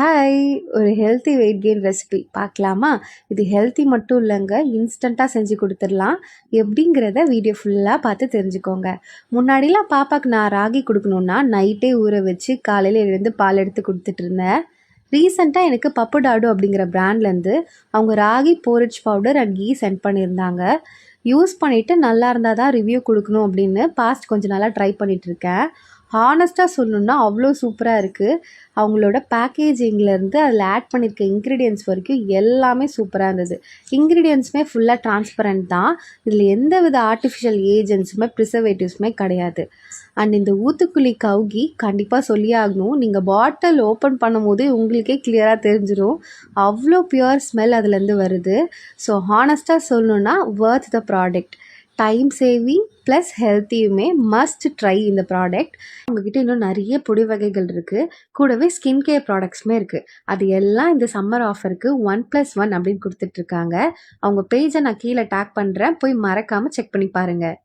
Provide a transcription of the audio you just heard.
Hi! ஒரு healthy weight gain recipe பார்க்கலாமா? இது ஹெல்த்தி மட்டும் இல்லைங்க, இன்ஸ்டண்ட்டாக செஞ்சு கொடுத்துடலாம். எப்படிங்கிறத வீடியோ ஃபுல்லாக பார்த்து தெரிஞ்சுக்கோங்க. முன்னாடிலாம் பாப்பாவுக்கு நான் ராகி கொடுக்கணுன்னா நைட்டே ஊற வச்சு காலையில் எழுந்து பால் எடுத்து கொடுத்துட்டு இருந்தேன். ரீசெண்டாக எனக்கு பப்பு டாடு அப்படிங்கிற பிராண்ட்லேருந்து அவங்க ragi porridge powder and ghee send பண்ணியிருந்தாங்க. யூஸ் பண்ணிவிட்டு நல்லா இருந்தால் தான் ரிவ்யூ கொடுக்கணும் அப்படின்னு பாஸ்ட் கொஞ்சம் நாளாக ட்ரை பண்ணிகிட்ருக்கேன். ஹானஸ்ட்டாக சொல்லணுன்னா அவ்வளோ சூப்பராக இருக்குது. அவங்களோட பேக்கேஜிங்லேருந்து அதில் ஆட் பண்ணியிருக்க இன்க்ரீடியன்ட்ஸ் வரைக்கும் எல்லாமே சூப்பராக இருந்தது. இன்க்ரீடியன்ட்ஸுமே ஃபுல்லாக டிரான்ஸ்பரண்ட் தான். இதில் எந்த வித ஆர்டிஃபிஷியல் ஏஜென்ட்ஸுமே ப்ரிசர்வேட்டிவ்ஸுமே கிடையாது. அண்ட் இந்த ஊத்துக்குழி கவுகி கண்டிப்பாக சொல்லியே ஆகணும். நீங்கள் பாட்டில் ஓப்பன் பண்ணும் போதே உங்களுக்கே கிளியராக தெரிஞ்சிடும். அவ்வளோ பியூர் ஸ்மெல் அதுலேருந்து வருது. ஸோ ஹானஸ்ட்டாக சொல்லணுன்னா worth the product. Time saving plus ஹெல்த்தியுமே மஸ்ட் ட்ரை இந்த ப்ராடக்ட். உங்ககிட்ட இன்னும் நிறைய பொடி வகைகள் இருக்குது, கூடவே ஸ்கின் கேர் ப்ராடக்ட்ஸுமே இருக்குது. அது எல்லாம் இந்த சம்மர் ஆஃபருக்கு 1+1 அப்படின்னு கொடுத்துட்ருக்காங்க. அவங்க பேஜை நான் கீழே டேக் பண்ணுறேன், போய் மறக்காமல் செக் பண்ணி பாருங்கள்.